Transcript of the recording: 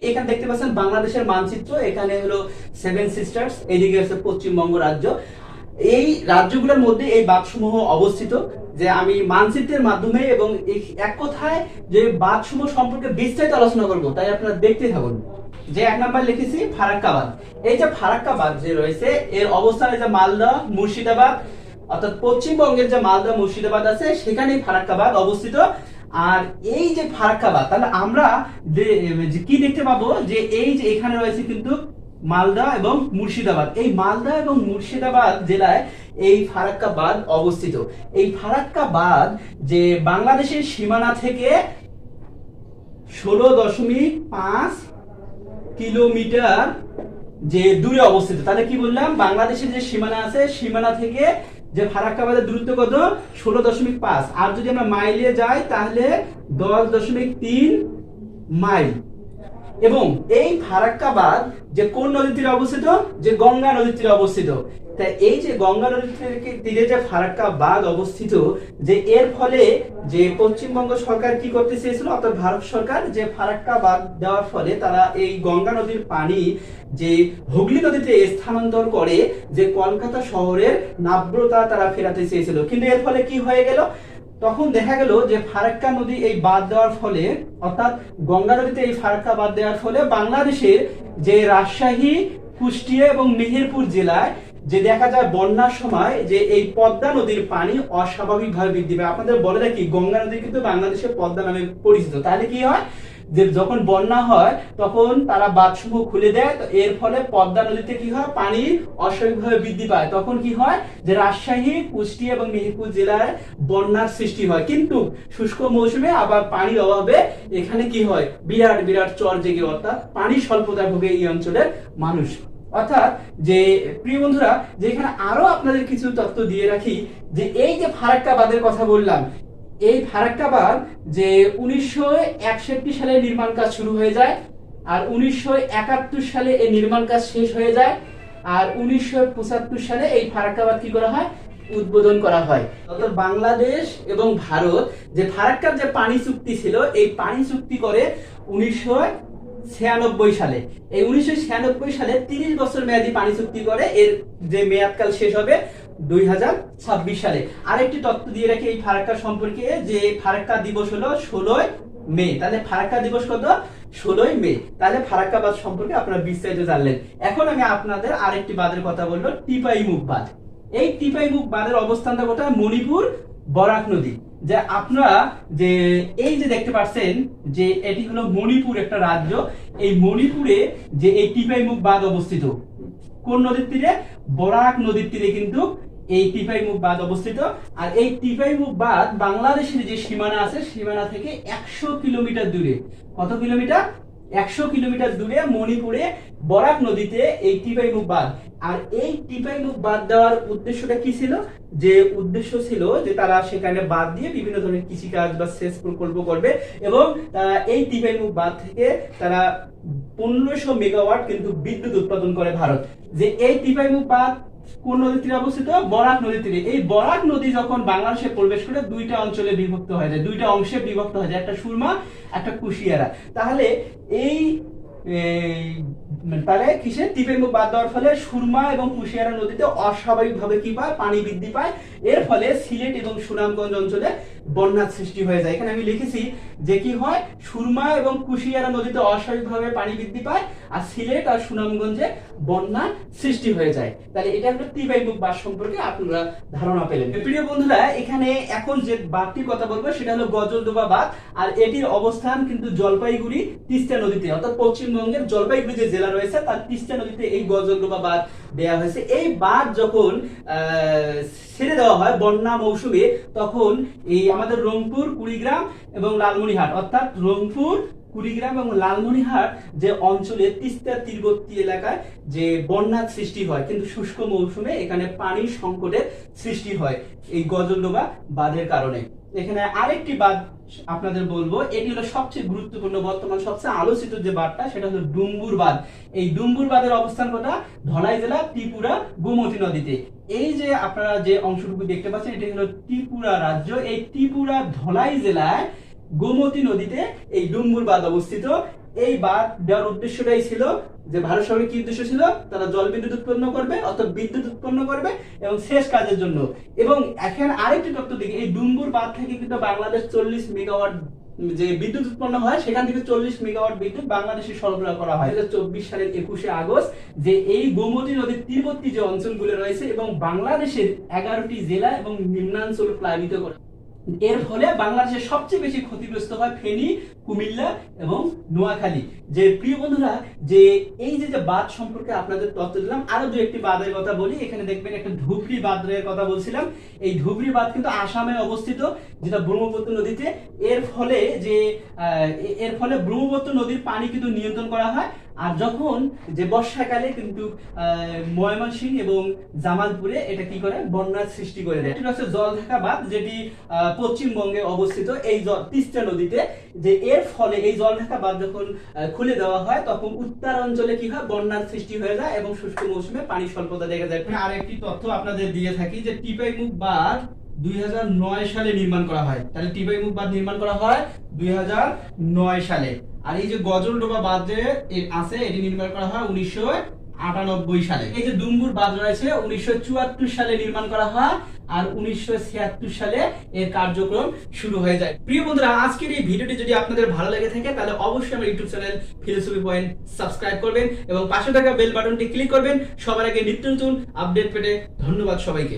এখানে দেখতে পাচ্ছেন বাংলাদেশের মানচিত্র। এখানে হলো সেভেন সিস্টার্স, এদিকে হচ্ছে পশ্চিমবঙ্গ রাজ্য। এই রাজ্যগুলোর মধ্যে এই বাঁধসমূহ অবস্থিত। যে আমি মানচিত্রের মাধ্যমে এবং এক কথায় যে বাঁধসমূহ সম্পর্কে বিস্তারিত আলোচনা করব, তাই আপনারা দেখতে থাকুন। যে এক নাম্বার লিখেছি ফারাক্কা বাঁধ। এই যে ফারাক্কা বাঁধ যে রয়েছে এর অবস্থান যে মালদা মুর্শিদাবাদ, অর্থাৎ পশ্চিমবঙ্গের যে মালদা মুর্শিদাবাদ আছে সেখানেই ফারাক্কা বাঁধ অবস্থিত। আর এই যে ফারাক্কা বাঁধ, তাহলে আমরা কি দেখতে পাবো যে এই যে এখানে রয়েছে কিন্তু মালদা এবং মুর্শিদাবাদ। এই মালদা এবং মুর্শিদাবাদ জেলায় এই ফারাক্কা বাঁধ অবস্থিত। এই ফারাক্কা বাঁধ যে বাংলাদেশের সীমানা থেকে 16.5 কিলোমিটার যে দূরে অবস্থিত। তাহলে কি বললাম, বাংলাদেশের যে সীমানা আছে সীমানা থেকে যে ফারাক্কা বাঁধের দূরত্ব কত, 16.5। আর যদি আমরা মাইলে যাই তাহলে 10.3 মাইল। এবং এই ফারাক্কা বাঁধ যে কোন নদীর তীরে অবস্থিত, যে গঙ্গা নদীর তীরে অবস্থিত। তাই এই যে গঙ্গা নদীর তীরে যে ফারাক্কা বাঁধ অবস্থিত, যে এর ফলে যে পশ্চিমবঙ্গ সরকার কি করতে চেয়েছিল, অর্থাৎ ভারত সরকার যে ফারাক্কা বাঁধ দেওয়ার ফলে তারা এই গঙ্গা নদীর পানি যে হুগলি নদীতে স্থানান্তর করে যে কলকাতা শহরের নাব্যতা তারা ফেরাতে চেয়েছিল। কিন্তু এর ফলে কি হয়ে গেল, তখন দেখা গেল যে ফারাক্কা নদী এই বাঁধ দেওয়ার ফলে, অর্থাৎ গঙ্গা নদীতে এই ফারাক্কা বাঁধ দেওয়ার ফলে বাংলাদেশের যে রাজশাহী, কুষ্টিয়া এবং মেহেরপুর জেলায় যে দেখা যায় বন্যার সময় যে এই পদ্মা নদীর পানি অস্বাভাবিকভাবে বৃদ্ধি পায়। আপনাদের বলে রাখি, গঙ্গা নদী কিন্তু বাংলাদেশের পদ্মা নামে পরিচিত। তাহলে কি হয়, যে যখন বন্যা হয় তখন তারা বাঁধসমূহ খুলে দেয়, তো এর ফলে পদ্মা নদীতে কি হয়, পানি অস্বাভাবিকভাবে বৃদ্ধি পায়। তখন কি হয়, যে রাজশাহী, কুষ্টিয়া এবং মেহেরপুর জেলায় বন্যার সৃষ্টি হয়। কিন্তু শুষ্ক মৌসুমে আবার পানির অভাবে এখানে কি হয়, বিরাট বিরাট চর জেগে, অর্থাৎ পানি স্বল্পতায় ভোগে এই অঞ্চলের মানুষ। অর্থাৎ যে প্রিয় বন্ধুরা, যে এখানে আরো আপনাদের কিছু তথ্য দিয়ে রাখি, যে এই যে ফারাক্কা বাঁধের কথা বললাম, এই ফারাক্কা বাঁধ যে 1961 সালে নির্মাণ কাজ শুরু হয়ে যায়, আর 1971 সালে এই নির্মাণ কাজ শেষ হয়ে যায়, আর 1975 সালে এই ফারাক্কা বাঁধ কি করা হয়, উদ্বোধন করা হয়। অর্থাৎ বাংলাদেশ এবং ভারত যে ফারাক্কার যে পানি চুক্তি ছিল, এই পানি চুক্তি করে 1996 সালে। এই 1996 সালে 30 বছর মেয়াদী পানি চুক্তি করে, এর যে মেয়াদকাল শেষ হবে 2026 সালে। আরেকটি তথ্য দিয়ে রাখি এই ফারাক্কা সম্পর্কে, যে ফারাক্কা দিবস হলো 16 মে। তাহলে ফারাক্কা দিবস কত, 16 মে। তাহলে ফারাক্কা বাঁধ সম্পর্কে আপনারা বিস্তারিত জানলেন। এখন আমি আপনাদের আরেকটি বাঁধের কথা বলবো, টিপাইমুখ বাঁধ। এই টিপাইমুখ বাঁধের অবস্থানটা কোথায়, মণিপুর, বরাক নদী। যে আপনারা যে এই যে দেখতে পাচ্ছেন যে এটি হলো মণিপুর একটা রাজ্য। এই মণিপুরে যে এই টিপাইমুখ বাঁধ অবস্থিত, কোন নদীর তীরে, বরাক নদীর তীরে কিন্তু এই টিপাইমুখ বাঁধ অবস্থিত। আর এই টিপাইমুখ বাঁধ বাংলাদেশের যে সীমানা আছে সীমানা থেকে 100 কিলোমিটার দূরে। কত কিলোমিটার, 100 কিলোমিটার দূরে মণিপুরে বরাক নদীতে এই টিপাইমুখ বাঁধ। আর এই টিপাইমুখ বাঁধ দেওয়ার উদ্দেশ্যটা কি ছিল, যে উদ্দেশ্য ছিল যে তারা সেখানে বাঁধ দিয়ে বিভিন্ন ধরনের কৃষিকাজ বা সেচ প্রকল্প করবে, এবং তারা এই টিপাইমুখ বাঁধ থেকে তারা 1500 মেগাওয়াট কিন্তু বিদ্যুৎ উৎপাদন করে ভারত। যে এই টিপাইমুখ বাঁধ কোন নদীর তীরে অবস্থিত, বরাক নদীর তীরে। এই বরাক নদী যখন বাংলাদেশে প্রবেশ করে দুইটা অঞ্চলে বিভক্ত হয়ে যায়, দুইটা অংশে বিভক্ত হয়ে যায়, একটা সুরমা, একটা কুশিয়ারা। তাহলে এই তাহলে কিসের, টিপাইমুখ বাঁধ দেওয়ার ফলে সুরমা এবং কুশিয়ারা নদীতে অস্বাভাবিকভাবে কি পায়, পানি বৃদ্ধি পায়। এর ফলে সিলেট এবং সুনামগঞ্জ অঞ্চলে বন্যার সৃষ্টি হয়ে যায়। এখানে আমি লিখেছি যে কি হয়, সুরমা এবং কুশিয়ারা নদীতে অস্বাভাবিকভাবে পানি বৃদ্ধি পায়, আর সিলেট আর সুনামগঞ্জে বন্যার সৃষ্টি হয়ে যায়। তাহলে এটা হলো টিপাইমুখ বাঁধ সম্পর্কে আপনারা ধারণা পেলেন। প্রিয় বন্ধুরা, এখানে এখন যে বাঁধটির কথা বলবো সেটা হলো গজলডোবা বাঁধ। আর এটির অবস্থান কিন্তু জলপাইগুড়ি, তিস্তা নদীতে, অর্থাৎ পশ্চিমবঙ্গের জলপাইগুড়ি যে জেলা রয়েছে তার তিস্তা নদীতে এই গজলডোবা বাঁধ দেওয়া হয়েছে। এই বাঁধ যখন ছেড়ে দেওয়া হয় বন্যা মৌসুমে, তখন এই আমাদের রংপুর, কুড়িগ্রাম এবং লালমনিরহাট, অর্থাৎ রংপুর, কুড়িগ্রাম এবং লালমনিরহাট যে অঞ্চলে তিস্তার তীরবর্তী এলাকায় যে বন্যার সৃষ্টি হয়, কিন্তু শুষ্ক মৌসুমে এখানে পানির সংকটের সৃষ্টি হয় এই গজলডোবা বাঁধের কারণে। এখানে আরেকটি বাঁধ আপনাদের বলবো, এটি হলো সবচেয়ে গুরুত্বপূর্ণ, বর্তমান সবচেয়ে আলোচিত যে বাঁধটা সেটা হলো ডুম্বুর বাঁধ। এই ডুম্বুর বাঁধের অবস্থান কোথায়, ধলাই জেলা, ত্রিপুরা, গোমতী নদীতে। এই যে আপনারা যে অংশটুকু দেখতে পাচ্ছেন এটি হলো ত্রিপুরা রাজ্য। এই ত্রিপুরা ধলাই জেলায় গোমতী নদীতে এই ডুম্বুর বাঁধ অবস্থিত। এই বাঁধ দেওয়ার উদ্দেশ্যটাই ছিল যে ভারত সরকারের কি উদ্দেশ্য ছিল, তারা জলবিদ্যুৎ উৎপন্ন করবে অর্থাৎ বিদ্যুৎ উৎপন্ন করবে এবং শেষ কাজের জন্য। এবং এখানে আরেকটি তথ্য দিকে, এই ডুম্বুর বাঁধ থেকে কিন্তু বাংলাদেশ 40 মেগাওয়াট যে বিদ্যুৎ উৎপন্ন হয়, সেখান থেকে 40 মেগাওয়াট বিদ্যুৎ বাংলাদেশে সরবরাহ করা হয় 2024 সালের 21শে আগস্ট। যে এই গোমতী নদীর তীরবর্তী যে অঞ্চলগুলো রয়েছে এবং বাংলাদেশের 11টি জেলা এবং নিম্নাঞ্চল প্লাবিত করে। এর ফলে বাংলাদেশের সবচেয়ে বেশি ক্ষতিগ্রস্ত হয় ফেনী, কুমিল্লা এবং নোয়াখালী। যে প্রিয় বন্ধুরা, যে এই যে বাঁধ সম্পর্কে আপনাদের তথ্য দিলাম, আরো দু একটি বাঁধের কথা বলি। এখানে দেখবেন একটা ধুবড়ি বাঁধের কথা বলছিলাম। এই ধুবড়ি বাঁধ কিন্তু আসামে অবস্থিত, যেটা ব্রহ্মপুত্র নদীতে। এর ফলে ব্রহ্মপুত্র নদীর পানি কিন্তু নিয়ন্ত্রণ করা হয়। আর যখন যে বর্ষাকালে কিন্তু ময়মনসিংহ এবং জামালপুরে এটা কি করে, বন্যার সৃষ্টি করে দেয়। এটা হচ্ছে জলঢাকা বাঁধ, যেটি পশ্চিমবঙ্গে অবস্থিত এই তিস্তা নদীতে। যে এর ফলে এই জলঢাকা বাঁধ যখন খুলে দেওয়া হয়, তখন উত্তর অঞ্চলে কি হয়, বন্যার সৃষ্টি হয়ে যায় এবং শুষ্ক মৌসুমে পানি স্বল্পতা দেখা যায়। আর একটি তথ্য আপনাদের দিয়ে থাকি যে টিপাইমুখ বাঁধ 2009 সালে নির্মাণ করা হয়। তাহলে টিপাইমুখ বাঁধ নির্মাণ করা হয় 2009 সালে। আর এই যে গজলডোবা বাঁধ যে আছে, এটি নির্মাণ করা হয় 1998 সালে। এই যে ডুম্বুর বাঁধ রয়েছে 1974 সালে নির্মাণ করা হয়, আর 1976 সালে এর কার্যক্রম শুরু হয়ে যায়। প্রিয় বন্ধুরা, আজকের এই ভিডিওটি যদি আপনাদের ভালো লেগে থাকে, তাহলে অবশ্যই আমার YouTube channel philosophy point subscribe করবেন এবং পাশে থাকা বেল বাটনটি ক্লিক করবেন সবার আগে নিত্য নতুন আপডেট পেতে। ধন্যবাদ সবাইকে।